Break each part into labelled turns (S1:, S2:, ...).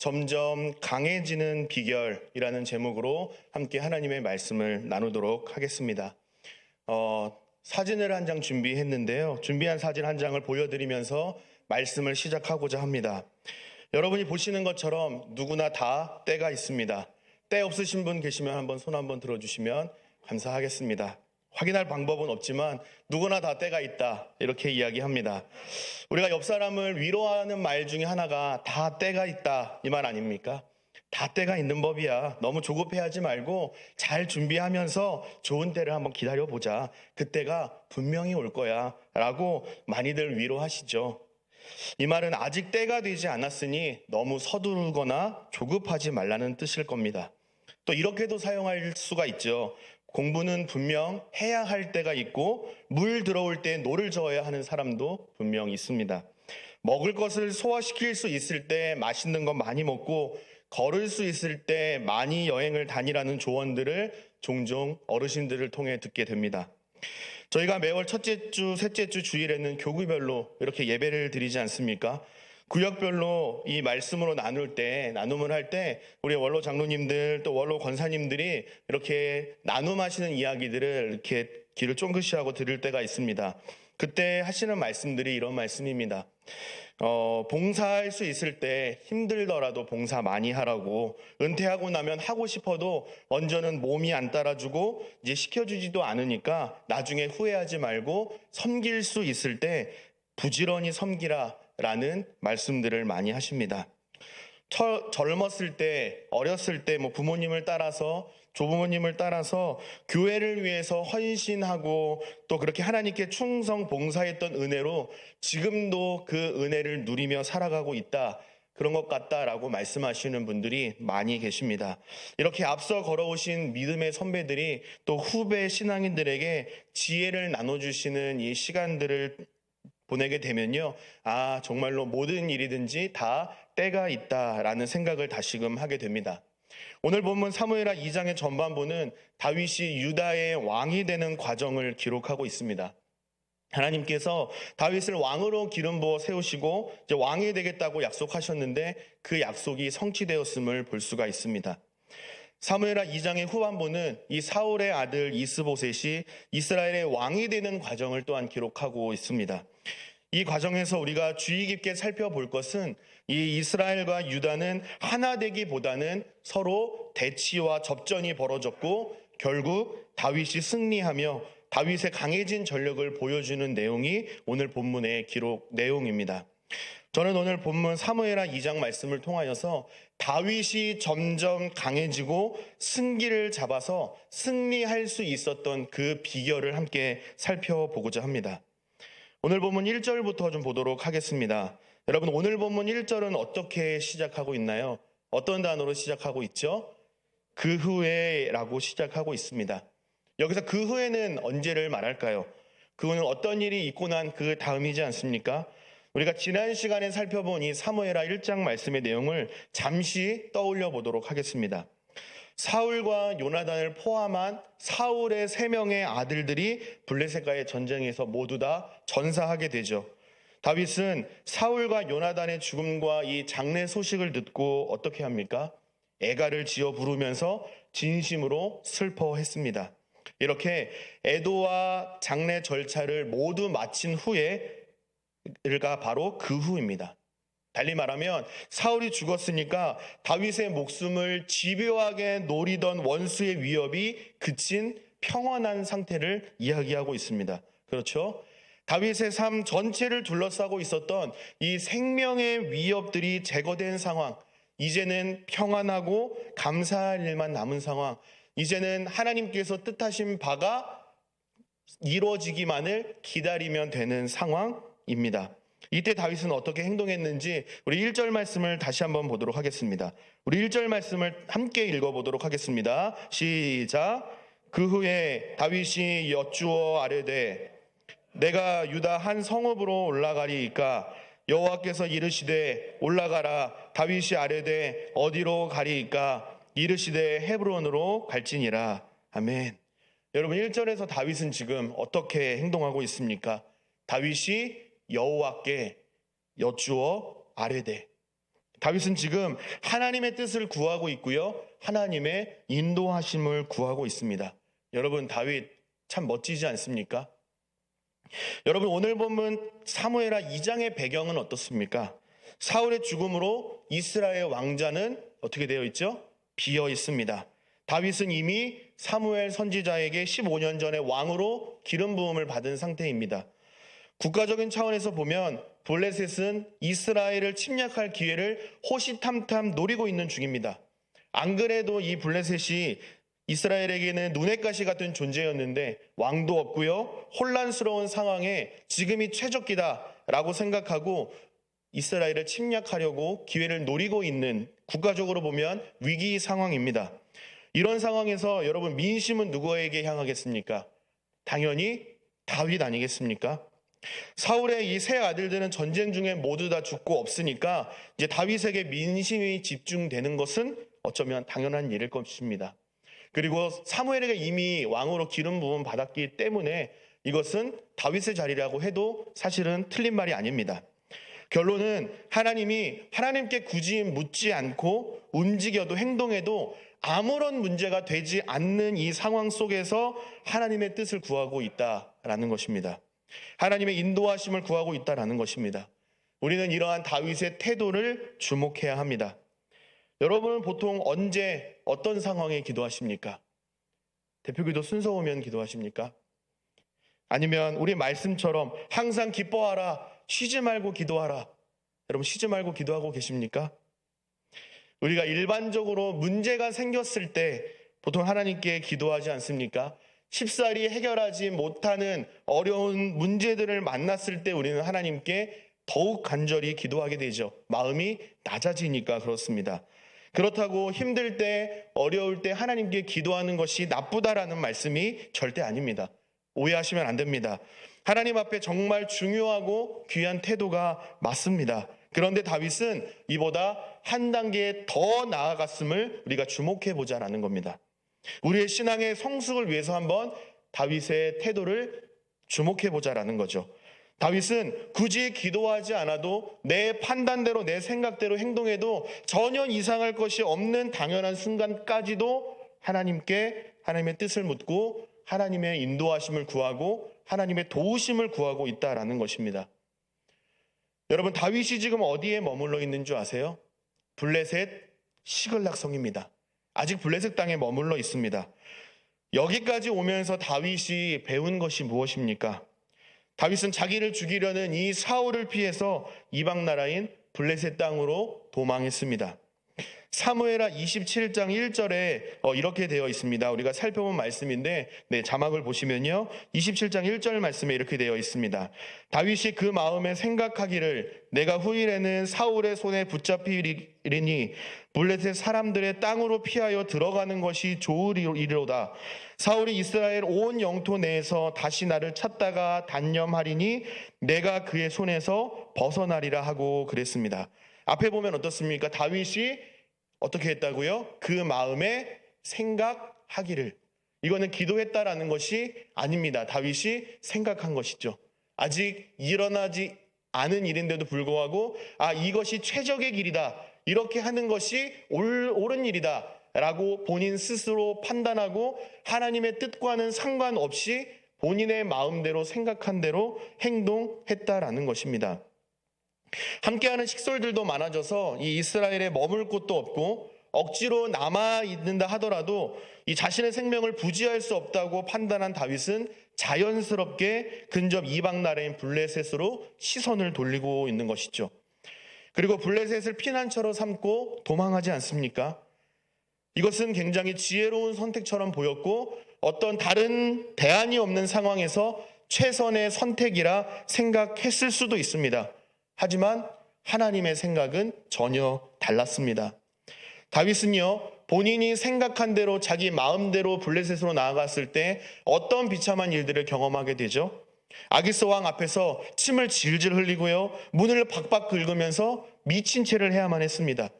S1: 점점 강해지는 비결이라는 제목으로 함께 하나님의 말씀을 나누도록 하겠습니다. 사진을 한 장 준비했는데요. 준비한 사진 한 장을 보여드리면서 말씀을 시작하고자 합니다. 여러분이 보시는 것처럼 누구나 다 때가 있습니다. 때 없으신 분 계시면 한번 손 한번 들어주시면 감사하겠습니다. 확인할 방법은 없지만 누구나 다 때가 있다, 이렇게 이야기합니다. 우리가 옆 사람을 위로하는 말 중에 하나가 다 때가 있다, 이 말 아닙니까? 다 때가 있는 법이야. 너무 조급해하지 말고 잘 준비하면서 좋은 때를 한번 기다려보자. 그때가 분명히 올 거야 라고 많이들 위로하시죠. 이 말은 아직 때가 되지 않았으니 너무 서두르거나 조급하지 말라는 뜻일 겁니다. 또 이렇게도 사용할 수가 있죠. 공부는 분명 해야 할 때가 있고 물 들어올 때 노를 저어야 하는 사람도 분명 있습니다. 먹을 것을 소화시킬 수 있을 때 맛있는 거 많이 먹고 걸을 수 있을 때 많이 여행을 다니라는 조언들을 종종 어르신들을 통해 듣게 됩니다. 저희가 매월 첫째 주, 셋째 주 주일에는 교구별로 이렇게 예배를 드리지 않습니까? 구역별로 이 말씀으로 나눔을 할 때 우리 원로 장로님들 또 원로 권사님들이 이렇게 나눔하시는 이야기들을 이렇게 귀를 쫑긋이 하고 들을 때가 있습니다. 그때 하시는 말씀들이 이런 말씀입니다. 봉사할 수 있을 때 힘들더라도 봉사 많이 하라고, 은퇴하고 나면 하고 싶어도 먼저는 몸이 안 따라주고 이제 시켜주지도 않으니까 나중에 후회하지 말고 섬길 수 있을 때 부지런히 섬기라 라는 말씀들을 많이 하십니다. 젊었을 때, 어렸을 때 부모님을 따라서, 조부모님을 따라서 교회를 위해서 헌신하고 또 그렇게 하나님께 충성 봉사했던 은혜로 지금도 그 은혜를 누리며 살아가고 있다, 그런 것 같다라고 말씀하시는 분들이 많이 계십니다. 이렇게 앞서 걸어오신 믿음의 선배들이 또 후배 신앙인들에게 지혜를 나눠주시는 이 시간들을 보내게 되면요, 정말로 모든 일이든지 다 때가 있다라는 생각을 다시금 하게 됩니다. 오늘 본문 사무엘하 2장의 전반부는 다윗이 유다의 왕이 되는 과정을 기록하고 있습니다. 하나님께서 다윗을 왕으로 기름 부어 세우시고 이제 왕이 되겠다고 약속하셨는데 그 약속이 성취되었음을 볼 수가 있습니다. 사무엘하 2장의 후반부는 이 사울의 아들 이스보셋이 이스라엘의 왕이 되는 과정을 또한 기록하고 있습니다. 이 과정에서 우리가 주의 깊게 살펴볼 것은 이 이스라엘과 유다는 하나 되기보다는 서로 대치와 접전이 벌어졌고 결국 다윗이 승리하며 다윗의 강해진 전력을 보여주는 내용이 오늘 본문의 기록 내용입니다. 저는 오늘 본문 사무엘하 2장 말씀을 통하여서 다윗이 점점 강해지고 승기를 잡아서 승리할 수 있었던 그 비결을 함께 살펴보고자 합니다. 오늘 본문 1절부터 좀 보도록 하겠습니다. 여러분, 오늘 본문 1절은 어떻게 시작하고 있나요? 어떤 단어로 시작하고 있죠? 그 후에 라고 시작하고 있습니다. 여기서 그 후에는 언제를 말할까요? 그 후는 어떤 일이 있고 난 그 다음이지 않습니까? 우리가 지난 시간에 살펴본 이 사무엘하 1장 말씀의 내용을 잠시 떠올려 보도록 하겠습니다. 사울과 요나단을 포함한 사울의 3명의 아들들이 블레셋과의 전쟁에서 모두 다 전사하게 되죠. 다윗은 사울과 요나단의 죽음과 이 장례 소식을 듣고 어떻게 합니까? 애가를 지어 부르면서 진심으로 슬퍼했습니다. 이렇게 애도와 장례 절차를 모두 마친 후에가 바로 그 후입니다. 달리 말하면 사울이 죽었으니까 다윗의 목숨을 집요하게 노리던 원수의 위협이 그친 평안한 상태를 이야기하고 있습니다. 그렇죠? 다윗의 삶 전체를 둘러싸고 있었던 이 생명의 위협들이 제거된 상황, 이제는 평안하고 감사할 일만 남은 상황, 이제는 하나님께서 뜻하신 바가 이루어지기만을 기다리면 되는 상황입니다. 이때 다윗은 어떻게 행동했는지 우리 1절 말씀을 다시 한번 보도록 하겠습니다. 우리 1절 말씀을 함께 읽어보도록 하겠습니다. 시작. 그 후에 다윗이 여쭈어 아뢰되 내가 유다 한 성읍으로 올라가리이까? 여호와께서 이르시되 올라가라. 다윗이 아뢰되 어디로 가리이까? 이르시되 헤브론으로 갈지니라. 아멘. 여러분, 1절에서 다윗은 지금 어떻게 행동하고 있습니까? 다윗이 여호와께 여쭈어 아뢰되, 다윗은 지금 하나님의 뜻을 구하고 있고요. 하나님의 인도하심을 구하고 있습니다. 여러분, 다윗 참 멋지지 않습니까? 여러분, 오늘 본문 사무엘하 2장의 배경은 어떻습니까? 사울의 죽음으로 이스라엘 왕자는 어떻게 되어 있죠? 비어 있습니다. 다윗은 이미 사무엘 선지자에게 15년 전에 왕으로 기름 부음을 받은 상태입니다. 국가적인 차원에서 보면 블레셋은 이스라엘을 침략할 기회를 호시탐탐 노리고 있는 중입니다. 안 그래도 이 블레셋이 이스라엘에게는 눈의 가시 같은 존재였는데 왕도 없고요. 혼란스러운 상황에 지금이 최적기다라고 생각하고 이스라엘을 침략하려고 기회를 노리고 있는, 국가적으로 보면 위기 상황입니다. 이런 상황에서 여러분, 민심은 누구에게 향하겠습니까? 당연히 다윗 아니겠습니까? 사울의 이 세 아들들은 전쟁 중에 모두 다 죽고 없으니까 이제 다윗에게 민심이 집중되는 것은 어쩌면 당연한 일일 것입니다. 그리고 사무엘에게 이미 왕으로 기름 부음 받았기 때문에 이것은 다윗의 자리라고 해도 사실은 틀린 말이 아닙니다. 결론은 하나님께 굳이 묻지 않고 움직여도 행동해도 아무런 문제가 되지 않는 이 상황 속에서 하나님의 뜻을 구하고 있다라는 것입니다. 하나님의 인도하심을 구하고 있다라는 것입니다. 우리는 이러한 다윗의 태도를 주목해야 합니다. 여러분은 보통 언제 어떤 상황에 기도하십니까? 대표기도 순서 오면 기도하십니까? 아니면 우리 말씀처럼 항상 기뻐하라, 쉬지 말고 기도하라. 여러분, 쉬지 말고 기도하고 계십니까? 우리가 일반적으로 문제가 생겼을 때 보통 하나님께 기도하지 않습니까? 쉽사리 해결하지 못하는 어려운 문제들을 만났을 때 우리는 하나님께 더욱 간절히 기도하게 되죠. 마음이 낮아지니까 그렇습니다. 그렇다고 힘들 때, 어려울 때 하나님께 기도하는 것이 나쁘다라는 말씀이 절대 아닙니다. 오해하시면 안 됩니다. 하나님 앞에 정말 중요하고 귀한 태도가 맞습니다. 그런데 다윗은 이보다 한 단계 더 나아갔음을 우리가 주목해 보자라는 겁니다. 우리의 신앙의 성숙을 위해서 한번 다윗의 태도를 주목해 보자라는 거죠. 다윗은 굳이 기도하지 않아도 내 판단대로, 내 생각대로 행동해도 전혀 이상할 것이 없는 당연한 순간까지도 하나님의 뜻을 묻고 하나님의 인도하심을 구하고 하나님의 도우심을 구하고 있다라는 것입니다. 여러분, 다윗이 지금 어디에 머물러 있는 줄 아세요? 블레셋 시글락성입니다. 아직 블레셋 땅에 머물러 있습니다. 여기까지 오면서 다윗이 배운 것이 무엇입니까? 다윗은 자기를 죽이려는 이 사울을 피해서 이방 나라인 블레셋 땅으로 도망했습니다. 사무엘하 27장 1절에 이렇게 되어 있습니다. 우리가 살펴본 말씀인데 자막을 보시면요, 27장 1절 말씀에 이렇게 되어 있습니다. 다윗이 그 마음에 생각하기를 내가 후일에는 사울의 손에 붙잡히리니 블레셋 사람들의 땅으로 피하여 들어가는 것이 좋으리로다. 사울이 이스라엘 온 영토 내에서 다시 나를 찾다가 단념하리니 내가 그의 손에서 벗어나리라 하고 그랬습니다. 앞에 보면 어떻습니까? 다윗이 어떻게 했다고요? 그 마음에 생각하기를. 이거는 기도했다라는 것이 아닙니다. 다윗이 생각한 것이죠. 아직 일어나지 않은 일인데도 불구하고 이것이 최적의 길이다, 이렇게 하는 것이 옳은 일이다 라고 본인 스스로 판단하고 하나님의 뜻과는 상관없이 본인의 마음대로 생각한 대로 행동했다라는 것입니다. 함께하는 식솔들도 많아져서 이 이스라엘에 머물 곳도 없고 억지로 남아있는다 하더라도 이 자신의 생명을 부지할 수 없다고 판단한 다윗은 자연스럽게 근접 이방 나라인 블레셋으로 시선을 돌리고 있는 것이죠. 그리고 블레셋을 피난처로 삼고 도망하지 않습니까? 이것은 굉장히 지혜로운 선택처럼 보였고 어떤 다른 대안이 없는 상황에서 최선의 선택이라 생각했을 수도 있습니다. 하지만 하나님의 생각은 전혀 달랐습니다. 다윗은요, 본인이 생각한 대로 자기 마음대로 블레셋으로 나아갔을 때 어떤 비참한 일들을 경험하게 되죠? 아기스 왕 앞에서 침을 질질 흘리고요, 문을 박박 긁으면서 미친 채를 해야만 했습니다.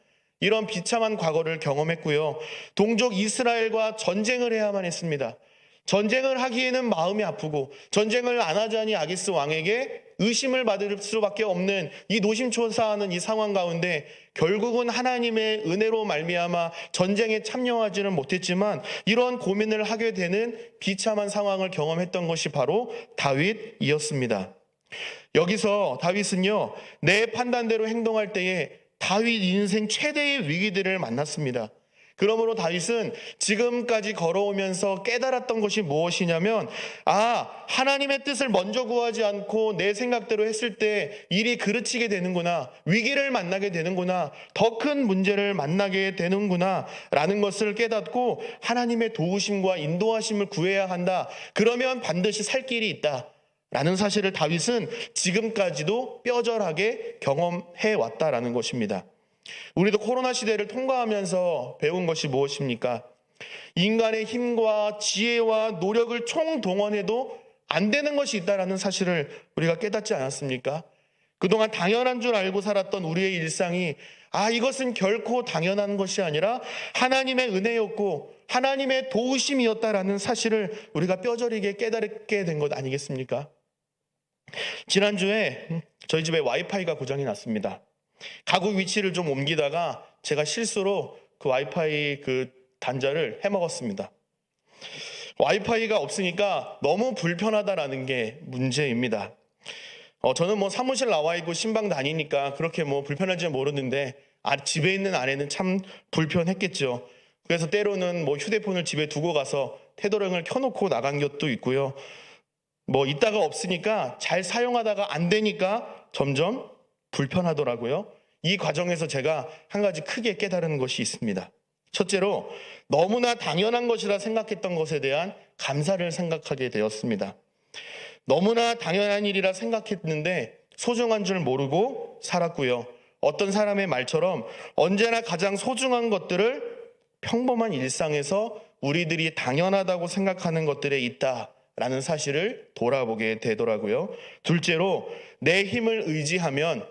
S1: 이런 비참한 과거를 경험했고요, 동족 이스라엘과 전쟁을 해야만 했습니다. 전쟁을 하기에는 마음이 아프고 전쟁을 안 하자니 아기스 왕에게 의심을 받을 수밖에 없는 이 노심초사하는 이 상황 가운데 결국은 하나님의 은혜로 말미암아 전쟁에 참여하지는 못했지만 이러한 고민을 하게 되는 비참한 상황을 경험했던 것이 바로 다윗이었습니다. 여기서 다윗은요, 내 판단대로 행동할 때에 다윗 인생 최대의 위기들을 만났습니다. 그러므로 다윗은 지금까지 걸어오면서 깨달았던 것이 무엇이냐면, 하나님의 뜻을 먼저 구하지 않고 내 생각대로 했을 때 일이 그르치게 되는구나, 위기를 만나게 되는구나, 더 큰 문제를 만나게 되는구나 라는 것을 깨닫고 하나님의 도우심과 인도하심을 구해야 한다. 그러면 반드시 살 길이 있다 라는 사실을 다윗은 지금까지도 뼈저하게 경험해 왔다라는 것입니다. 우리도 코로나 시대를 통과하면서 배운 것이 무엇입니까? 인간의 힘과 지혜와 노력을 총동원해도 안 되는 것이 있다는 사실을 우리가 깨닫지 않았습니까? 그동안 당연한 줄 알고 살았던 우리의 일상이 이것은 결코 당연한 것이 아니라 하나님의 은혜였고 하나님의 도우심이었다라는 사실을 우리가 뼈저리게 깨닫게 된 것 아니겠습니까? 지난주에 저희 집에 와이파이가 고장이 났습니다. 가구 위치를 좀 옮기다가 제가 실수로 그 와이파이 그 단자를 해먹었습니다. 와이파이가 없으니까 너무 불편하다라는 게 문제입니다. 저는 사무실 나와 있고 신방 다니니까 그렇게 불편할지 모르는데 집에 있는 아내는 참 불편했겠죠. 그래서 때로는 휴대폰을 집에 두고 가서 테더링을 켜놓고 나간 것도 있고요. 있다가 없으니까 잘 사용하다가 안 되니까 점점 불편하더라고요. 이 과정에서 제가 한 가지 크게 깨달은 것이 있습니다. 첫째로 너무나 당연한 것이라 생각했던 것에 대한 감사를 생각하게 되었습니다. 너무나 당연한 일이라 생각했는데 소중한 줄 모르고 살았고요. 어떤 사람의 말처럼 언제나 가장 소중한 것들을 평범한 일상에서 우리들이 당연하다고 생각하는 것들에 있다라는 사실을 돌아보게 되더라고요. 둘째로 내 힘을 의지하면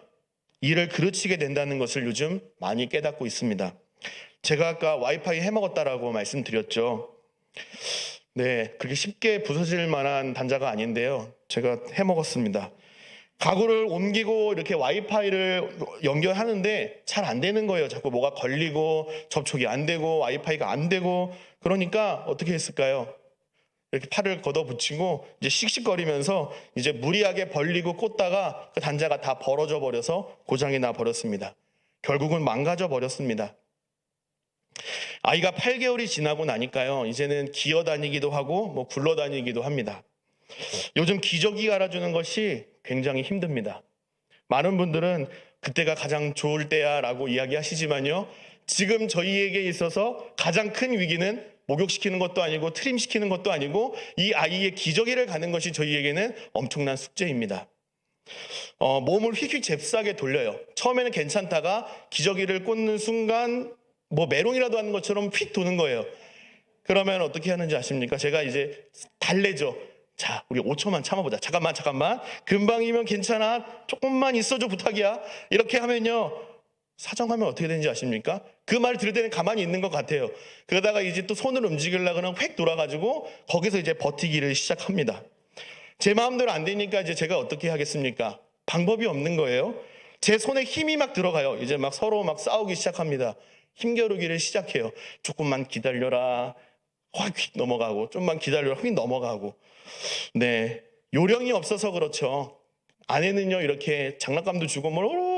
S1: 일을 그르치게 된다는 것을 요즘 많이 깨닫고 있습니다. 제가 아까 와이파이 해먹었다라고 말씀드렸죠. 네, 그렇게 쉽게 부서질 만한 단자가 아닌데요. 제가 해먹었습니다. 가구를 옮기고 이렇게 와이파이를 연결하는데 잘 안 되는 거예요. 자꾸 뭐가 걸리고 접촉이 안 되고 와이파이가 안 되고. 그러니까 어떻게 했을까요? 이렇게 팔을 걷어붙이고 이제 씩씩거리면서 이제 무리하게 벌리고 꽂다가 그 단자가 다 벌어져 버려서 고장이 나 버렸습니다. 결국은 망가져 버렸습니다. 아이가 8개월이 지나고 나니까요, 이제는 기어다니기도 하고 굴러다니기도 합니다. 요즘 기저귀 갈아주는 것이 굉장히 힘듭니다. 많은 분들은 그때가 가장 좋을 때야 라고 이야기하시지만요, 지금 저희에게 있어서 가장 큰 위기는 목욕시키는 것도 아니고 트림시키는 것도 아니고 이 아이의 기저귀를 가는 것이 저희에게는 엄청난 숙제입니다. 몸을 휙휙 잽싸게 돌려요. 처음에는 괜찮다가 기저귀를 꽂는 순간 메롱이라도 하는 것처럼 휙 도는 거예요. 그러면 어떻게 하는지 아십니까? 제가 이제 달래죠. 자, 우리 5초만 참아보자. 잠깐만. 금방이면 괜찮아. 조금만 있어줘, 부탁이야. 이렇게 하면요, 사정하면 어떻게 되는지 아십니까? 그 말 들을 때는 가만히 있는 것 같아요. 그러다가 이제 또 손을 움직이려고 획 돌아가지고 거기서 이제 버티기를 시작합니다. 제 마음대로 안 되니까 이제 제가 어떻게 하겠습니까? 방법이 없는 거예요. 제 손에 힘이 막 들어가요. 이제 서로 싸우기 시작합니다. 힘겨루기를 시작해요. 조금만 기다려라. 확 넘어가고, 좀만 기다려라. 휙 넘어가고. 네, 요령이 없어서 그렇죠. 아내는요, 이렇게 장난감도 주고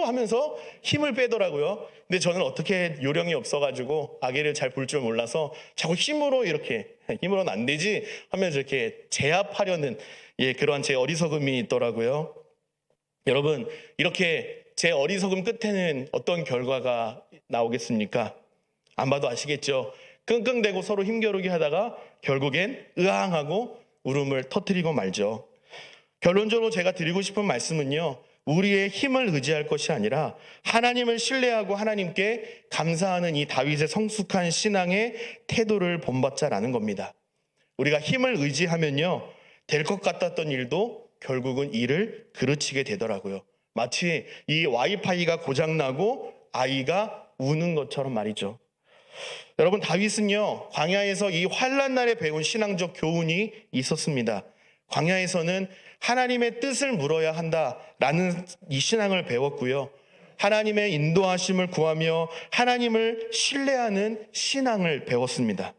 S1: 하면서 힘을 빼더라고요. 근데 저는 어떻게 요령이 없어가지고 아기를 잘 볼 줄 몰라서 자꾸 힘으로는 안 되지 하면서 이렇게 제압하려는 그러한 제 어리석음이 있더라고요. 여러분, 이렇게 제 어리석음 끝에는 어떤 결과가 나오겠습니까? 안 봐도 아시겠죠? 끙끙대고 서로 힘겨루기 하다가 결국엔 으앙하고 울음을 터뜨리고 말죠. 결론적으로 제가 드리고 싶은 말씀은요, 우리의 힘을 의지할 것이 아니라 하나님을 신뢰하고 하나님께 감사하는 이 다윗의 성숙한 신앙의 태도를 본받자라는 겁니다. 우리가 힘을 의지하면요, 될 것 같았던 일도 결국은 일을 그르치게 되더라고요. 마치 이 와이파이가 고장나고 아이가 우는 것처럼 말이죠. 여러분, 다윗은요, 광야에서 이 환난 날에 배운 신앙적 교훈이 있었습니다. 광야에서는 하나님의 뜻을 물어야 한다라는 이 신앙을 배웠고요. 하나님의 인도하심을 구하며 하나님을 신뢰하는 신앙을 배웠습니다.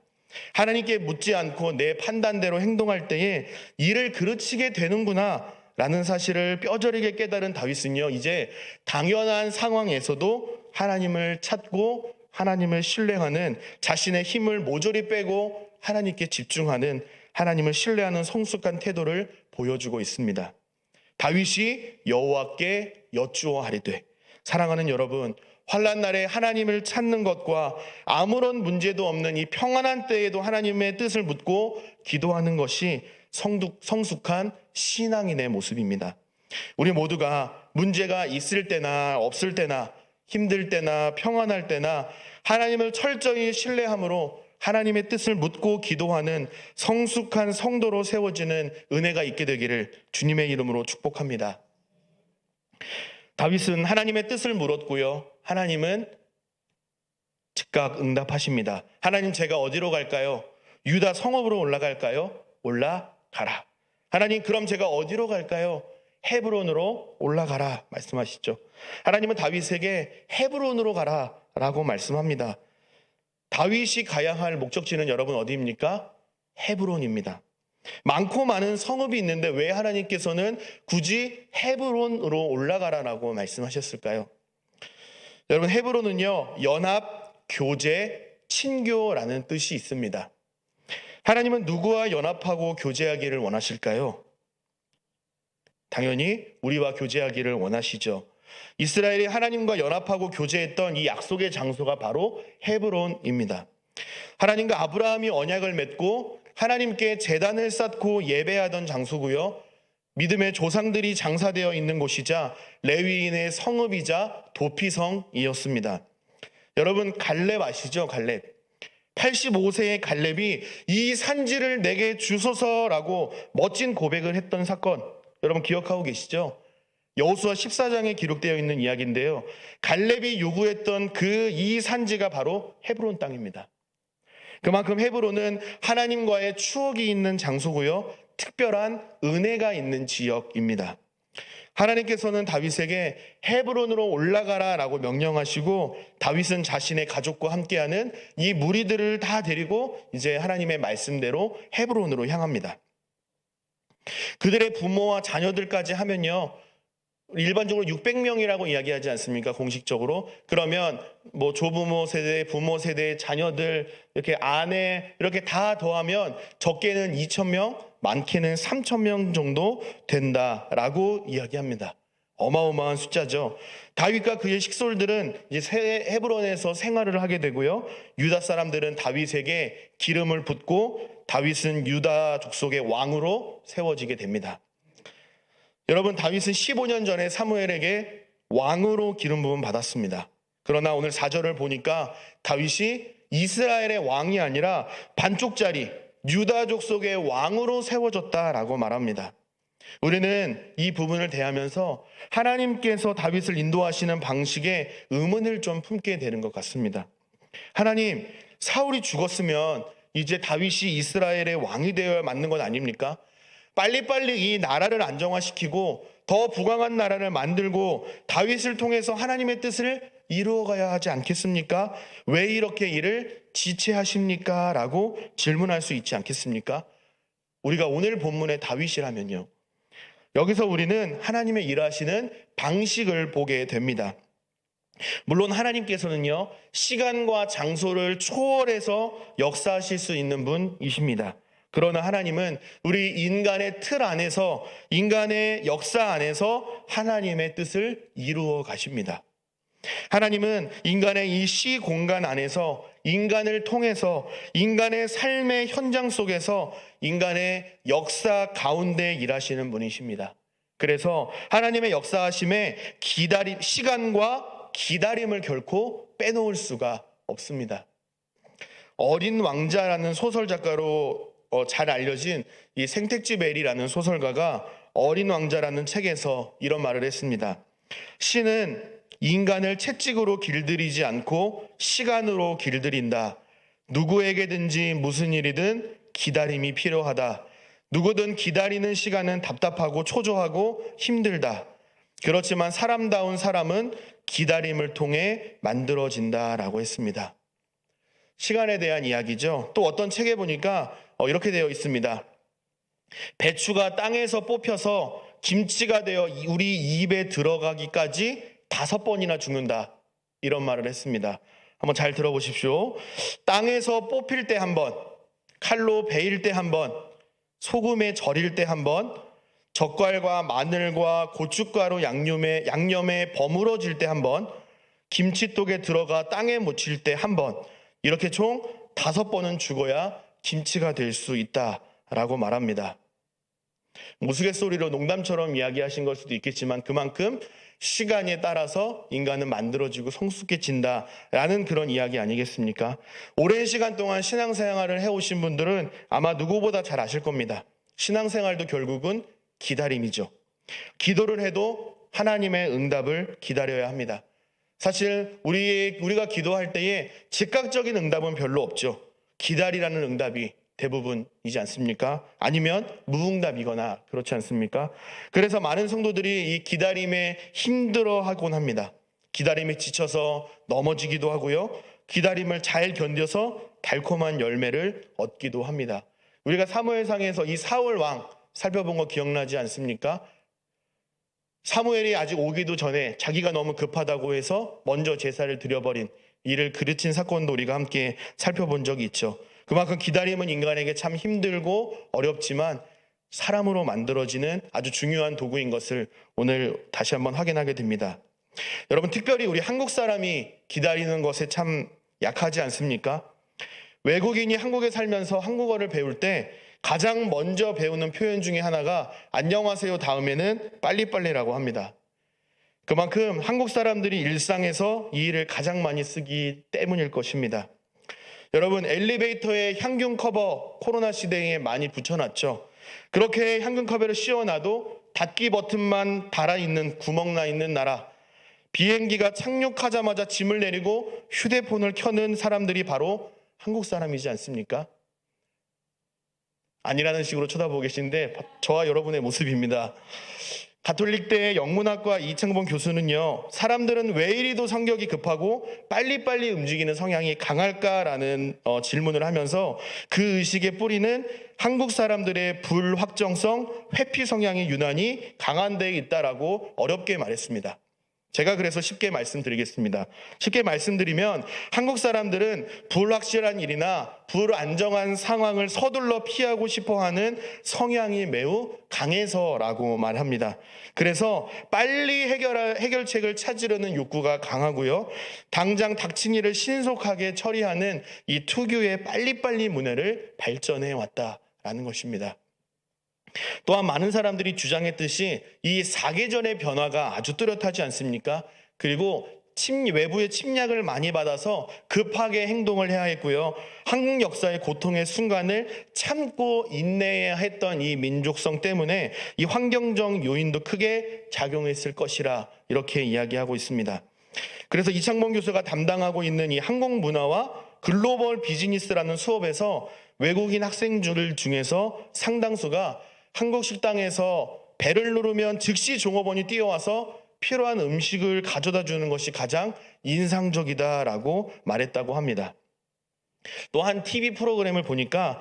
S1: 하나님께 묻지 않고 내 판단대로 행동할 때에 일을 그르치게 되는구나 라는 사실을 뼈저리게 깨달은 다윗은요, 이제 당연한 상황에서도 하나님을 찾고 하나님을 신뢰하는, 자신의 힘을 모조리 빼고 하나님께 집중하는, 하나님을 신뢰하는 성숙한 태도를 보여주고 있습니다. 다윗이 여호와께 여쭈어하리되, 사랑하는 여러분, 환난 날에 하나님을 찾는 것과 아무런 문제도 없는 이 평안한 때에도 하나님의 뜻을 묻고 기도하는 것이 성숙한 신앙인의 모습입니다. 우리 모두가 문제가 있을 때나 없을 때나 힘들 때나 평안할 때나 하나님을 철저히 신뢰함으로 하나님의 뜻을 묻고 기도하는 성숙한 성도로 세워지는 은혜가 있게 되기를 주님의 이름으로 축복합니다. 다윗은 하나님의 뜻을 물었고요. 하나님은 즉각 응답하십니다. 하나님, 제가 어디로 갈까요? 유다 성읍으로 올라갈까요? 올라가라. 하나님, 그럼 제가 어디로 갈까요? 헤브론으로 올라가라 말씀하시죠. 하나님은 다윗에게 헤브론으로 가라 라고 말씀합니다. 다윗이 가야 할 목적지는 여러분 어디입니까? 헤브론입니다. 많고 많은 성읍이 있는데 왜 하나님께서는 굳이 헤브론으로 올라가라라고 말씀하셨을까요? 여러분, 헤브론은요, 연합, 교제, 친교라는 뜻이 있습니다. 하나님은 누구와 연합하고 교제하기를 원하실까요? 당연히 우리와 교제하기를 원하시죠. 이스라엘이 하나님과 연합하고 교제했던 이 약속의 장소가 바로 헤브론입니다. 하나님과 아브라함이 언약을 맺고 하나님께 제단을 쌓고 예배하던 장소고요. 믿음의 조상들이 장사되어 있는 곳이자 레위인의 성읍이자 도피성이었습니다. 여러분, 갈렙 아시죠? 갈렙. 85세의 갈렙이 이 산지를 내게 주소서라고 멋진 고백을 했던 사건, 여러분 기억하고 계시죠? 여호수아 14장에 기록되어 있는 이야기인데요. 갈렙이 요구했던 그 이 산지가 바로 헤브론 땅입니다. 그만큼 헤브론은 하나님과의 추억이 있는 장소고요. 특별한 은혜가 있는 지역입니다. 하나님께서는 다윗에게 헤브론으로 올라가라라고 명령하시고 다윗은 자신의 가족과 함께하는 이 무리들을 다 데리고 이제 하나님의 말씀대로 헤브론으로 향합니다. 그들의 부모와 자녀들까지 하면요, 일반적으로 600명이라고 이야기하지 않습니까? 공식적으로. 그러면 뭐 조부모 세대, 부모 세대, 자녀들, 이렇게 아내 이렇게 다 더하면 적게는 2,000명, 많게는 3,000명 정도 된다라고 이야기합니다. 어마어마한 숫자죠. 다윗과 그의 식솔들은 이제 헤브론에서 생활을 하게 되고요. 유다 사람들은 다윗에게 기름을 붓고 다윗은 유다 족속의 왕으로 세워지게 됩니다. 여러분, 다윗은 15년 전에 사무엘에게 왕으로 기름 부음 받았습니다. 그러나 오늘 4절을 보니까 다윗이 이스라엘의 왕이 아니라 반쪽짜리 유다 족속의 왕으로 세워졌다라고 말합니다. 우리는 이 부분을 대하면서 하나님께서 다윗을 인도하시는 방식에 의문을 좀 품게 되는 것 같습니다. 하나님, 사울이 죽었으면 이제 다윗이 이스라엘의 왕이 되어야 맞는 것 아닙니까? 빨리빨리 이 나라를 안정화시키고 더 부강한 나라를 만들고 다윗을 통해서 하나님의 뜻을 이루어가야 하지 않겠습니까? 왜 이렇게 일을 지체하십니까? 라고 질문할 수 있지 않겠습니까? 우리가 오늘 본문의 다윗이라면요, 여기서 우리는 하나님의 일하시는 방식을 보게 됩니다. 물론 하나님께서는요, 시간과 장소를 초월해서 역사하실 수 있는 분이십니다. 그러나 하나님은 우리 인간의 틀 안에서, 인간의 역사 안에서 하나님의 뜻을 이루어 가십니다. 하나님은 인간의 이 시 공간 안에서 인간을 통해서 인간의 삶의 현장 속에서 인간의 역사 가운데 일하시는 분이십니다. 그래서 하나님의 역사하심에 시간과 기다림을 결코 빼놓을 수가 없습니다. 어린 왕자라는 소설 작가로 잘 알려진 이 생텍쥐베리라는 소설가가 어린 왕자라는 책에서 이런 말을 했습니다. 신은 인간을 채찍으로 길들이지 않고 시간으로 길들인다. 누구에게든지 무슨 일이든 기다림이 필요하다. 누구든 기다리는 시간은 답답하고 초조하고 힘들다. 그렇지만 사람다운 사람은 기다림을 통해 만들어진다라고 했습니다. 시간에 대한 이야기죠. 또 어떤 책에 보니까 이렇게 되어 있습니다. 배추가 땅에서 뽑혀서 김치가 되어 우리 입에 들어가기까지 5번이나 죽는다. 이런 말을 했습니다. 한번 잘 들어보십시오. 땅에서 뽑힐 때 한 번, 칼로 베일 때 한 번, 소금에 절일 때 한 번, 젓갈과 마늘과 고춧가루 양념에 버무러질 때 한 번, 김치독에 들어가 땅에 묻힐 때 한 번, 이렇게 총 5번은 죽어야 김치가 될 수 있다라고 말합니다. 우스갯소리로 농담처럼 이야기하신 걸 수도 있겠지만 그만큼 시간에 따라서 인간은 만들어지고 성숙해진다라는 그런 이야기 아니겠습니까? 오랜 시간 동안 신앙생활을 해오신 분들은 아마 누구보다 잘 아실 겁니다. 신앙생활도 결국은 기다림이죠. 기도를 해도 하나님의 응답을 기다려야 합니다. 사실 우리가 기도할 때에 즉각적인 응답은 별로 없죠. 기다리라는 응답이 대부분이지 않습니까? 아니면 무응답이거나 그렇지 않습니까? 그래서 많은 성도들이 이 기다림에 힘들어하곤 합니다. 기다림에 지쳐서 넘어지기도 하고요. 기다림을 잘 견뎌서 달콤한 열매를 얻기도 합니다. 우리가 사무엘상에서 이 사울 왕 살펴본 거 기억나지 않습니까? 사무엘이 아직 오기도 전에 자기가 너무 급하다고 해서 먼저 제사를 드려버린 이를 그르친 사건도 우리가 함께 살펴본 적이 있죠. 그만큼 기다림은 인간에게 참 힘들고 어렵지만 사람으로 만들어지는 아주 중요한 도구인 것을 오늘 다시 한번 확인하게 됩니다. 여러분, 특별히 우리 한국 사람이 기다리는 것에 참 약하지 않습니까? 외국인이 한국에 살면서 한국어를 배울 때 가장 먼저 배우는 표현 중에 하나가 안녕하세요 다음에는 빨리빨리라고 합니다. 그만큼 한국 사람들이 일상에서 이 일을 가장 많이 쓰기 때문일 것입니다. 여러분, 엘리베이터에 향균 커버 코로나 시대에 많이 붙여놨죠. 그렇게 향균 커버를 씌워놔도 닫기 버튼만 달아있는 구멍 나 있는 나라, 비행기가 착륙하자마자 짐을 내리고 휴대폰을 켜는 사람들이 바로 한국 사람이지 않습니까? 아니라는 식으로 쳐다보고 계신데 저와 여러분의 모습입니다. 가톨릭대 영문학과 이창범 교수는요, 사람들은 왜 이리도 성격이 급하고 빨리빨리 움직이는 성향이 강할까라는 질문을 하면서 그 의식의 뿌리는 한국 사람들의 불확정성, 회피 성향이 유난히 강한 데에 있다라고 어렵게 말했습니다. 제가 그래서 쉽게 말씀드리겠습니다. 쉽게 말씀드리면 한국 사람들은 불확실한 일이나 불안정한 상황을 서둘러 피하고 싶어하는 성향이 매우 강해서라고 말합니다. 그래서 빨리 해결책을 찾으려는 욕구가 강하고요. 당장 닥친 일을 신속하게 처리하는 이 특유의 빨리빨리 문화를 발전해 왔다라는 것입니다. 또한 많은 사람들이 주장했듯이 이 사계절의 변화가 아주 뚜렷하지 않습니까? 그리고 외부의 침략을 많이 받아서 급하게 행동을 해야 했고요. 한국 역사의 고통의 순간을 참고 인내해야 했던 이 민족성 때문에 이 환경적 요인도 크게 작용했을 것이라 이렇게 이야기하고 있습니다. 그래서 이창범 교수가 담당하고 있는 이 한국 문화와 글로벌 비즈니스라는 수업에서 외국인 학생들 중에서 상당수가 한국 식당에서 배를 누르면 즉시 종업원이 뛰어와서 필요한 음식을 가져다 주는 것이 가장 인상적이다라고 말했다고 합니다. 또 한 TV 프로그램을 보니까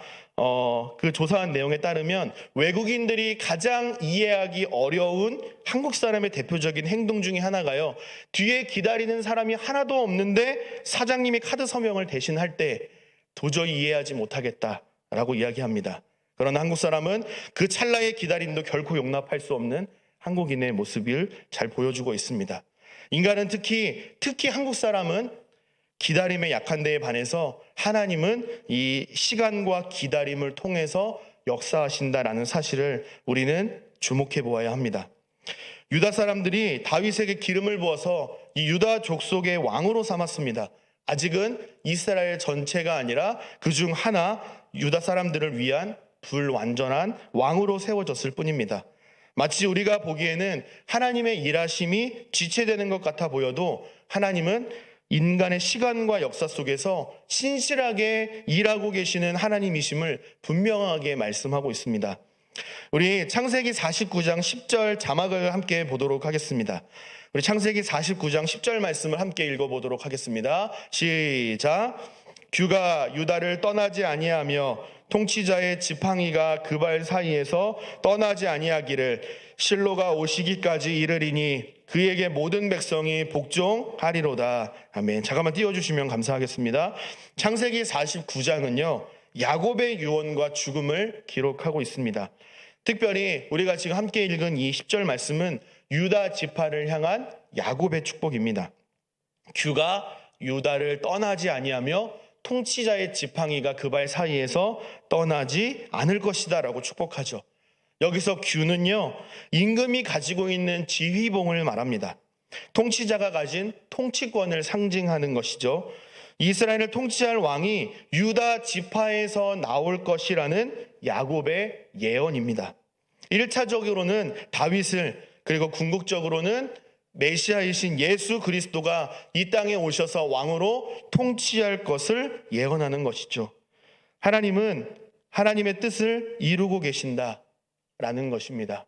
S1: 그 조사한 내용에 따르면 외국인들이 가장 이해하기 어려운 한국 사람의 대표적인 행동 중에 하나가요, 뒤에 기다리는 사람이 하나도 없는데 사장님이 카드 서명을 대신할 때 도저히 이해하지 못하겠다라고 이야기합니다. 그러나 한국 사람은 그 찰나의 기다림도 결코 용납할 수 없는 한국인의 모습을 잘 보여주고 있습니다. 인간은 특히 한국 사람은 기다림에 약한 데에 반해서 하나님은 이 시간과 기다림을 통해서 역사하신다라는 사실을 우리는 주목해 보아야 합니다. 유다 사람들이 다윗에게 기름을 부어서 이 유다 족속의 왕으로 삼았습니다. 아직은 이스라엘 전체가 아니라 그중 하나 유다 사람들을 위한 불완전한 왕으로 세워졌을 뿐입니다. 마치 우리가 보기에는 하나님의 일하심이 지체되는 것 같아 보여도 하나님은 인간의 시간과 역사 속에서 신실하게 일하고 계시는 하나님이심을 분명하게 말씀하고 있습니다. 우리 창세기 49장 10절 자막을 함께 보도록 하겠습니다. 우리 창세기 49장 10절 말씀을 함께 읽어보도록 하겠습니다. 시작. 규가 유다를 떠나지 아니하며 통치자의 지팡이가 그 발 사이에서 떠나지 아니하기를 실로가 오시기까지 이르리니 그에게 모든 백성이 복종하리로다. 아멘. 잠깐만 띄워주시면 감사하겠습니다. 창세기 49장은요 야곱의 유언과 죽음을 기록하고 있습니다. 특별히 우리가 지금 함께 읽은 이 10절 말씀은 유다 지파를 향한 야곱의 축복입니다. 규가 유다를 떠나지 아니하며 통치자의 지팡이가 그 발 사이에서 떠나지 않을 것이다 라고 축복하죠. 여기서 규는요 임금이 가지고 있는 지휘봉을 말합니다. 통치자가 가진 통치권을 상징하는 것이죠. 이스라엘을 통치할 왕이 유다 지파에서 나올 것이라는 야곱의 예언입니다. 1차적으로는 다윗을, 그리고 궁극적으로는 메시아이신 예수 그리스도가 이 땅에 오셔서 왕으로 통치할 것을 예언하는 것이죠. 하나님은 하나님의 뜻을 이루고 계신다라는 것입니다.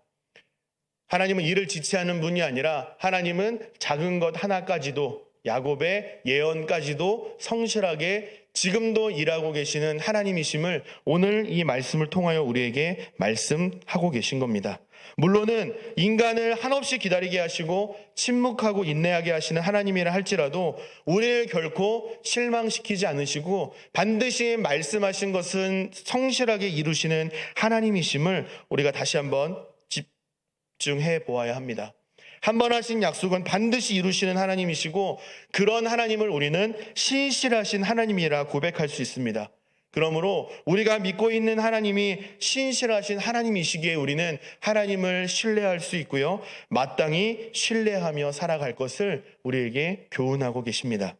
S1: 하나님은 이를 지체하는 분이 아니라 하나님은 작은 것 하나까지도, 야곱의 예언까지도 성실하게 지금도 일하고 계시는 하나님이심을 오늘 이 말씀을 통하여 우리에게 말씀하고 계신 겁니다. 물론은 인간을 한없이 기다리게 하시고 침묵하고 인내하게 하시는 하나님이라 할지라도 우리를 결코 실망시키지 않으시고 반드시 말씀하신 것은 성실하게 이루시는 하나님이심을 우리가 다시 한번 집중해 보아야 합니다. 한 번 하신 약속은 반드시 이루시는 하나님이시고 그런 하나님을 우리는 신실하신 하나님이라 고백할 수 있습니다. 그러므로 우리가 믿고 있는 하나님이 신실하신 하나님이시기에 우리는 하나님을 신뢰할 수 있고요. 마땅히 신뢰하며 살아갈 것을 우리에게 교훈하고 계십니다.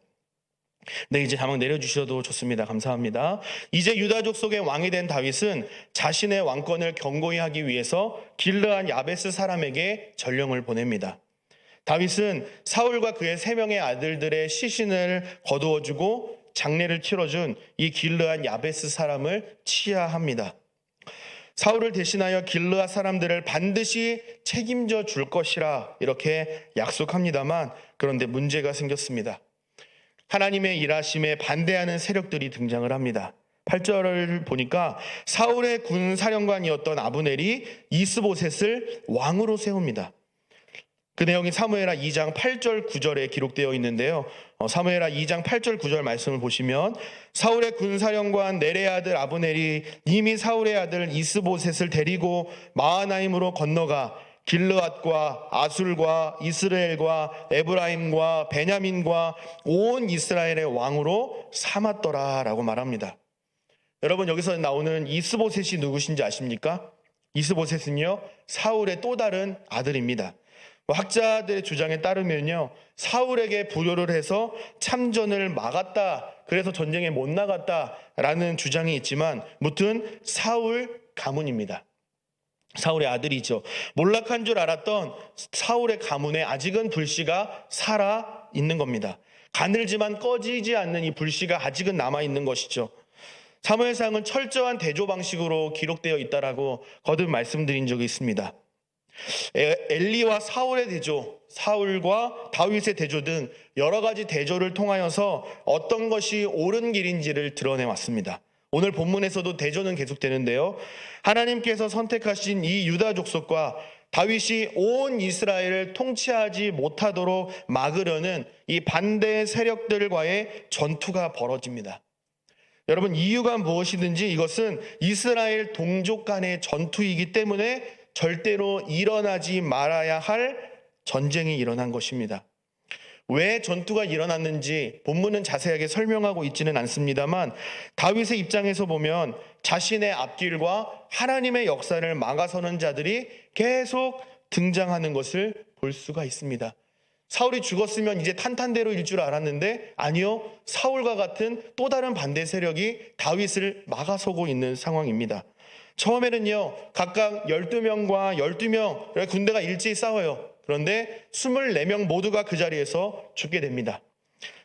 S1: 네, 이제 자막 내려주셔도 좋습니다. 감사합니다. 이제 유다족 속의 왕이 된 다윗은 자신의 왕권을 견고히 하기 위해서 길르앗 야베스 사람에게 전령을 보냅니다. 다윗은 사울과 그의 3명의 아들들의 시신을 거두어주고 장례를 치러준 이 길르앗 야베스 사람을 치하합니다. 사울을 대신하여 길르앗 사람들을 반드시 책임져 줄 것이라 이렇게 약속합니다만 그런데 문제가 생겼습니다. 하나님의 일하심에 반대하는 세력들이 등장을 합니다. 8절을 보니까 사울의 군 사령관이었던 아브넬이 이스보셋을 왕으로 세웁니다. 그 내용이 사무엘하 2장 8절 9절에 기록되어 있는데요. 사무엘하 2장 8절 9절 말씀을 보시면 사울의 군사령관 넬의 아들 아브넬이 이미 사울의 아들 이스보셋을 데리고 마하나임으로 건너가 길르앗과 아술과 이스라엘과 에브라임과 베냐민과 온 이스라엘의 왕으로 삼았더라라고 말합니다. 여러분, 여기서 나오는 이스보셋이 누구신지 아십니까? 이스보셋은요 사울의 또 다른 아들입니다. 학자들의 주장에 따르면요 사울에게 불효를 해서 참전을 막았다, 그래서 전쟁에 못 나갔다라는 주장이 있지만 무튼 사울 가문입니다. 사울의 아들이죠. 몰락한 줄 알았던 사울의 가문에 아직은 불씨가 살아 있는 겁니다. 가늘지만 꺼지지 않는 이 불씨가 아직은 남아 있는 것이죠. 사무엘상은 철저한 대조 방식으로 기록되어 있다라고 거듭 말씀드린 적이 있습니다. 엘리와 사울의 대조, 사울과 다윗의 대조 등 여러 가지 대조를 통하여서 어떤 것이 옳은 길인지를 드러내 왔습니다. 오늘 본문에서도 대조는 계속되는데요. 하나님께서 선택하신 이 유다 족속과 다윗이 온 이스라엘을 통치하지 못하도록 막으려는 이 반대 세력들과의 전투가 벌어집니다. 여러분, 이유가 무엇이든지 이것은 이스라엘 동족 간의 전투이기 때문에 절대로 일어나지 말아야 할 전쟁이 일어난 것입니다. 왜 전투가 일어났는지 본문은 자세하게 설명하고 있지는 않습니다만 다윗의 입장에서 보면 자신의 앞길과 하나님의 역사를 막아서는 자들이 계속 등장하는 것을 볼 수가 있습니다. 사울이 죽었으면 이제 탄탄대로일 줄 알았는데 아니요, 사울과 같은 또 다른 반대 세력이 다윗을 막아서고 있는 상황입니다. 처음에는요 각각 12명과 12명 군대가 일제히 싸워요. 그런데 24명 모두가 그 자리에서 죽게 됩니다.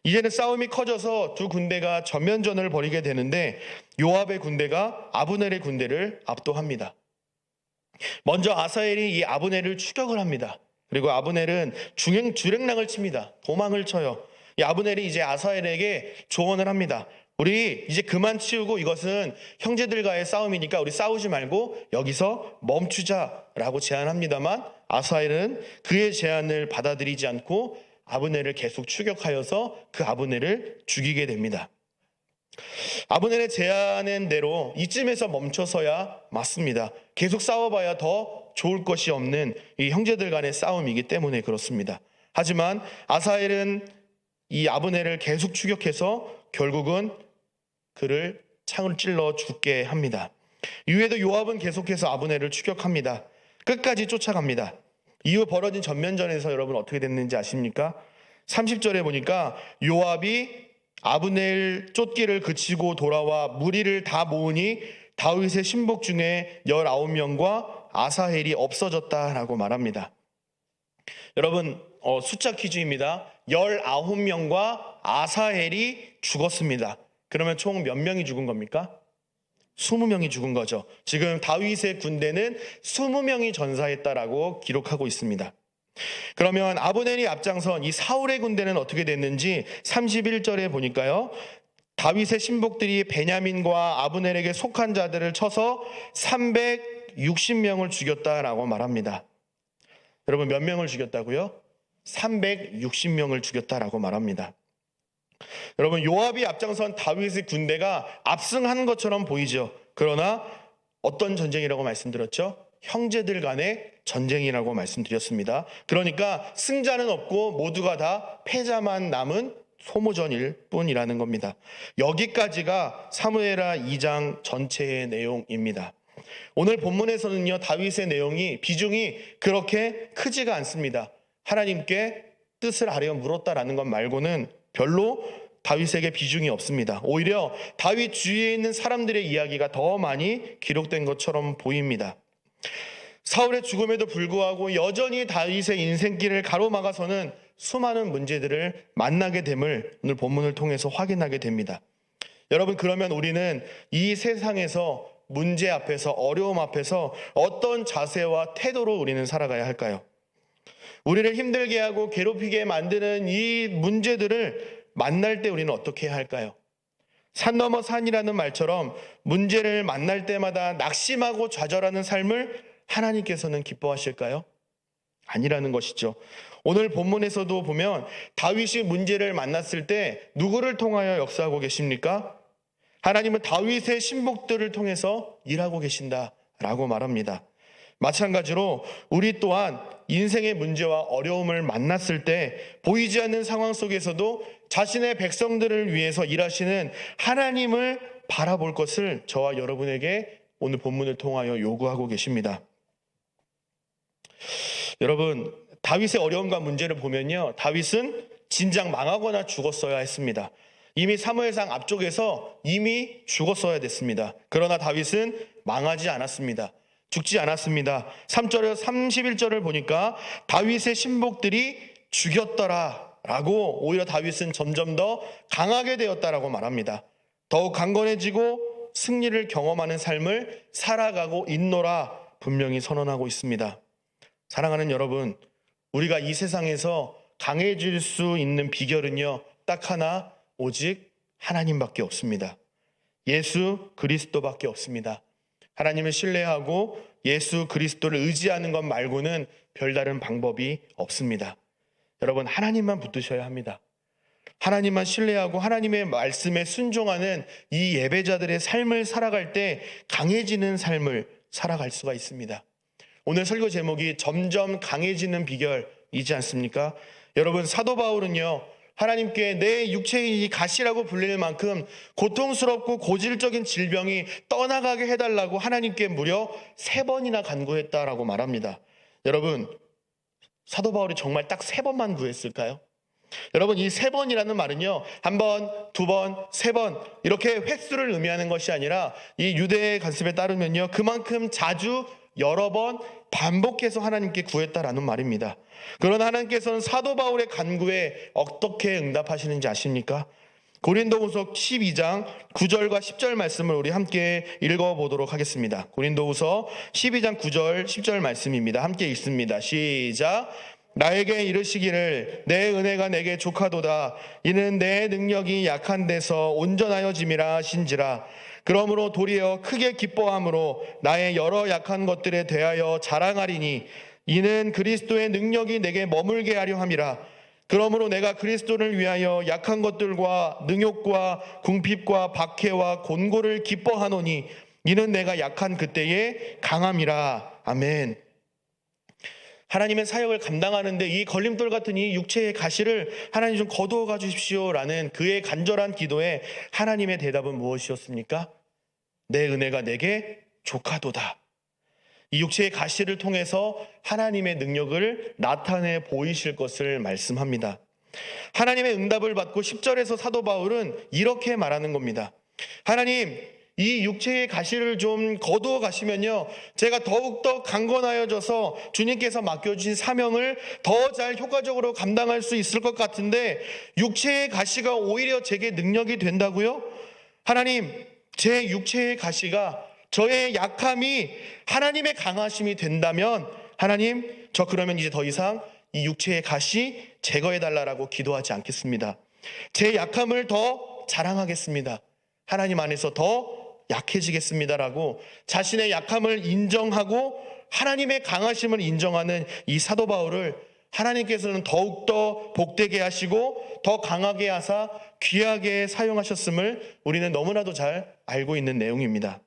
S1: 이제는 싸움이 커져서 두 군대가 전면전을 벌이게 되는데 요압의 군대가 아브넬의 군대를 압도합니다. 먼저 아사엘이 이 아브넬을 추격을 합니다. 그리고 아브넬은 주랭랑을 칩니다. 도망을 쳐요. 이 아브넬이 이제 아사엘에게 조언을 합니다. 우리 이제 그만 치우고 이것은 형제들과의 싸움이니까 우리 싸우지 말고 여기서 멈추자라고 제안합니다만 아사엘은 그의 제안을 받아들이지 않고 아브넬을 계속 추격하여서 그 아브넬을 죽이게 됩니다. 아브넬의 제안한 대로 이쯤에서 멈춰서야 맞습니다. 계속 싸워봐야 더 좋을 것이 없는 이 형제들 간의 싸움이기 때문에 그렇습니다. 하지만 아사엘은 이 아브넬을 계속 추격해서 결국은 그를 창을 찔러 죽게 합니다. 이후에도 요압은 계속해서 아브넬을 추격합니다. 끝까지 쫓아갑니다. 이후 벌어진 전면전에서 여러분 어떻게 됐는지 아십니까? 30절에 보니까 요압이 아브넬 쫓기를 그치고 돌아와 무리를 다 모으니 다윗의 신복 중에 19명과 아사헬이 없어졌다라고 말합니다. 여러분 숫자 퀴즈입니다. 19명과 아사헬이 죽었습니다. 그러면 총 몇 명이 죽은 겁니까? 20명이 죽은 거죠. 지금 다윗의 군대는 20명이 전사했다라고 기록하고 있습니다. 그러면 아브넬이 앞장선 이 사울의 군대는 어떻게 됐는지 31절에 보니까요. 다윗의 신복들이 베냐민과 아브넬에게 속한 자들을 쳐서 360명을 죽였다라고 말합니다. 여러분 몇 명을 죽였다고요? 360명을 죽였다라고 말합니다. 여러분 요압이 앞장선 다윗의 군대가 압승한 것처럼 보이죠. 그러나 어떤 전쟁이라고 말씀드렸죠? 형제들 간의 전쟁이라고 말씀드렸습니다. 그러니까 승자는 없고 모두가 다 패자만 남은 소모전일 뿐이라는 겁니다. 여기까지가 사무엘하 2장 전체의 내용입니다. 오늘 본문에서는요, 다윗의 내용이 비중이 그렇게 크지가 않습니다. 하나님께 뜻을 아뢰어 물었다라는 것 말고는 별로 다윗에게 비중이 없습니다. 오히려 다윗 주위에 있는 사람들의 이야기가 더 많이 기록된 것처럼 보입니다. 사울의 죽음에도 불구하고 여전히 다윗의 인생길을 가로막아서는 수많은 문제들을 만나게 됨을 오늘 본문을 통해서 확인하게 됩니다. 여러분 그러면 우리는 이 세상에서 문제 앞에서 어려움 앞에서 어떤 자세와 태도로 우리는 살아가야 할까요? 우리를 힘들게 하고 괴롭히게 만드는 이 문제들을 만날 때 우리는 어떻게 해야 할까요? 산 넘어 산이라는 말처럼 문제를 만날 때마다 낙심하고 좌절하는 삶을 하나님께서는 기뻐하실까요? 아니라는 것이죠. 오늘 본문에서도 보면 다윗이 문제를 만났을 때 누구를 통하여 역사하고 계십니까? 하나님은 다윗의 신복들을 통해서 일하고 계신다라고 말합니다. 마찬가지로 우리 또한 인생의 문제와 어려움을 만났을 때 보이지 않는 상황 속에서도 자신의 백성들을 위해서 일하시는 하나님을 바라볼 것을 저와 여러분에게 오늘 본문을 통하여 요구하고 계십니다. 여러분 다윗의 어려움과 문제를 보면요, 다윗은 진작 망하거나 죽었어야 했습니다. 이미 사무엘상 앞쪽에서 이미 죽었어야 됐습니다. 그러나 다윗은 망하지 않았습니다. 죽지 않았습니다. 3절에서 31절을 보니까 다윗의 신복들이 죽였더라 라고 오히려 다윗은 점점 더 강하게 되었다라고 말합니다. 더욱 강건해지고 승리를 경험하는 삶을 살아가고 있노라 분명히 선언하고 있습니다. 사랑하는 여러분, 우리가 이 세상에서 강해질 수 있는 비결은요, 딱 하나, 오직 하나님밖에 없습니다. 예수 그리스도밖에 없습니다. 하나님을 신뢰하고 예수 그리스도를 의지하는 것 말고는 별다른 방법이 없습니다. 여러분 하나님만 붙드셔야 합니다. 하나님만 신뢰하고 하나님의 말씀에 순종하는 이 예배자들의 삶을 살아갈 때 강해지는 삶을 살아갈 수가 있습니다. 오늘 설교 제목이 점점 강해지는 비결이지 않습니까? 여러분 사도 바울은요, 하나님께 내 육체의 가시라고 불릴 만큼 고통스럽고 고질적인 질병이 떠나가게 해달라고 하나님께 무려 3번이나 간구했다라고 말합니다. 여러분 사도 바울이 정말 딱 3번만 구했을까요? 여러분 이 3번이라는 말은요, 1번, 2번, 3번 이렇게 횟수를 의미하는 것이 아니라 이 유대의 관습에 따르면요, 그만큼 자주 여러 번 반복해서 하나님께 구했다라는 말입니다. 그러나 하나님께서는 사도 바울의 간구에 어떻게 응답하시는지 아십니까? 고린도후서 12장 9절과 10절 말씀을 우리 함께 읽어보도록 하겠습니다. 고린도후서 12장 9절 10절 말씀입니다. 함께 읽습니다. 시작. 나에게 이르시기를 내 은혜가 내게 족하도다. 이는 내 능력이 약한 데서 온전하여짐이라 하신지라. 그러므로 도리어 크게 기뻐함으로 나의 여러 약한 것들에 대하여 자랑하리니 이는 그리스도의 능력이 내게 머물게 하려 함이라. 그러므로 내가 그리스도를 위하여 약한 것들과 능욕과 궁핍과 박해와 곤고를 기뻐하노니 이는 내가 약한 그때에 강함이라. 아멘. 하나님의 사역을 감당하는데 이 걸림돌 같은 이 육체의 가시를 하나님 좀 거두어 주십시오라는 그의 간절한 기도에 하나님의 대답은 무엇이었습니까? 내 은혜가 내게 족하도다. 이 육체의 가시를 통해서 하나님의 능력을 나타내 보이실 것을 말씀합니다. 하나님의 응답을 받고 10절에서 사도 바울은 이렇게 말하는 겁니다. 하나님, 이 육체의 가시를 좀 거두어 가시면요, 제가 더욱더 강건하여져서 주님께서 맡겨주신 사명을 더 잘 효과적으로 감당할 수 있을 것 같은데 육체의 가시가 오히려 제게 능력이 된다고요? 하나님, 제 육체의 가시가 저의 약함이 하나님의 강하심이 된다면 하나님, 저 그러면 이제 더 이상 이 육체의 가시 제거해달라고 기도하지 않겠습니다. 제 약함을 더 자랑하겠습니다. 하나님 안에서 더 약해지겠습니다라고 자신의 약함을 인정하고 하나님의 강하심을 인정하는 이 사도 바울을 하나님께서는 더욱더 복되게 하시고 더 강하게 하사 귀하게 사용하셨음을 우리는 너무나도 잘 알고 있는 내용입니다.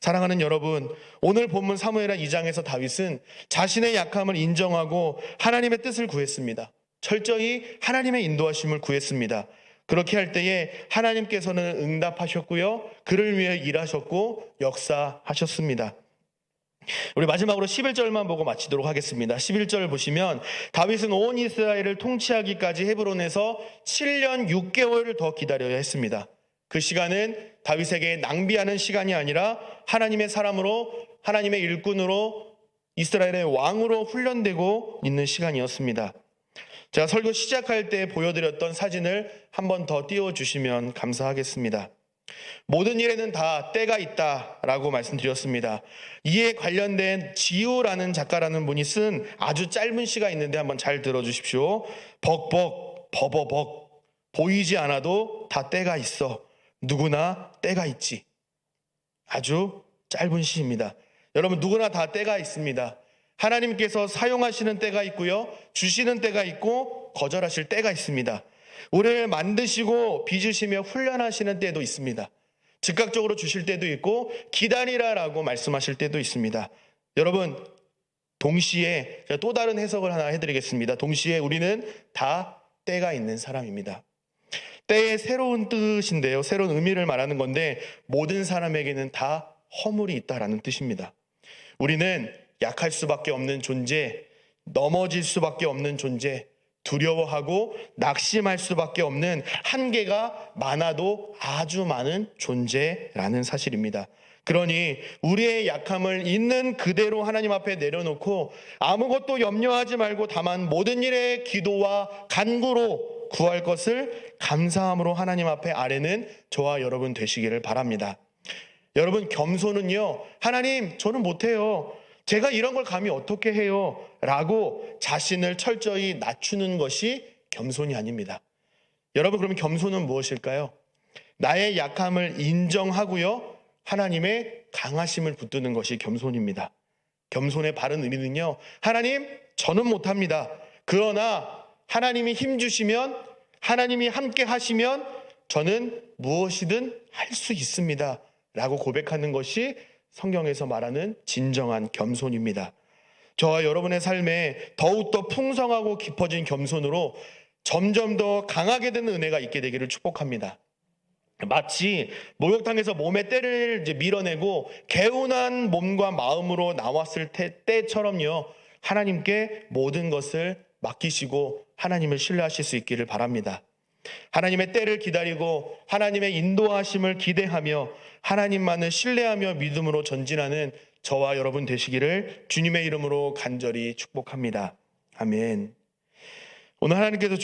S1: 사랑하는 여러분, 오늘 본문 사무엘하 2장에서 다윗은 자신의 약함을 인정하고 하나님의 뜻을 구했습니다. 철저히 하나님의 인도하심을 구했습니다. 그렇게 할 때에 하나님께서는 응답하셨고요, 그를 위해 일하셨고 역사하셨습니다. 우리 마지막으로 11절만 보고 마치도록 하겠습니다. 11절 보시면 다윗은 온 이스라엘을 통치하기까지 헤브론에서 7년 6개월을 더 기다려야 했습니다. 그 시간은 다윗에게 낭비하는 시간이 아니라 하나님의 사람으로, 하나님의 일꾼으로, 이스라엘의 왕으로 훈련되고 있는 시간이었습니다. 제가 설교 시작할 때 보여드렸던 사진을 한 번 더 띄워주시면 감사하겠습니다. 모든 일에는 다 때가 있다라고 말씀드렸습니다. 이에 관련된 지우라는 작가라는 분이 쓴 아주 짧은 시가 있는데 한번 잘 들어주십시오. 벅벅 버버벅 보이지 않아도 다 때가 있어. 누구나 때가 있지. 아주 짧은 시입니다. 여러분, 누구나 다 때가 있습니다. 하나님께서 사용하시는 때가 있고요, 주시는 때가 있고 거절하실 때가 있습니다. 우리를 만드시고 빚으시며 훈련하시는 때도 있습니다. 즉각적으로 주실 때도 있고 기다리라라고 말씀하실 때도 있습니다. 여러분, 동시에 제가 또 다른 해석을 하나 해드리겠습니다. 동시에 우리는 다 때가 있는 사람입니다. 때의 새로운 뜻인데요, 새로운 의미를 말하는 건데 모든 사람에게는 다 허물이 있다라는 뜻입니다. 우리는 약할 수밖에 없는 존재, 넘어질 수밖에 없는 존재, 두려워하고 낙심할 수밖에 없는 한계가 많아도 아주 많은 존재라는 사실입니다. 그러니 우리의 약함을 있는 그대로 하나님 앞에 내려놓고 아무것도 염려하지 말고 다만 모든 일에 기도와 간구로 구할 것을 감사함으로 하나님 앞에 아뢰는 저와 여러분 되시기를 바랍니다. 여러분, 겸손은요, 하나님 저는 못해요, 제가 이런 걸 감히 어떻게 해요? 라고 자신을 철저히 낮추는 것이 겸손이 아닙니다. 여러분, 그러면 겸손은 무엇일까요? 나의 약함을 인정하고요, 하나님의 강하심을 붙드는 것이 겸손입니다. 겸손의 바른 의미는요, 하나님 저는 못합니다. 그러나 하나님이 힘주시면, 하나님이 함께 하시면 저는 무엇이든 할 수 있습니다 라고 고백하는 것이 성경에서 말하는 진정한 겸손입니다. 저와 여러분의 삶에 더욱더 풍성하고 깊어진 겸손으로 점점 더 강하게 되는 은혜가 있게 되기를 축복합니다. 마치 목욕탕에서 몸의 때를 밀어내고 개운한 몸과 마음으로 나왔을 때처럼요, 하나님께 모든 것을 맡기시고 하나님을 신뢰하실 수 있기를 바랍니다. 하나님의 때를 기다리고 하나님의 인도하심을 기대하며 하나님만을 신뢰하며 믿음으로 전진하는 저와 여러분 되시기를 주님의 이름으로 간절히 축복합니다. 아멘. 오늘 하나님께서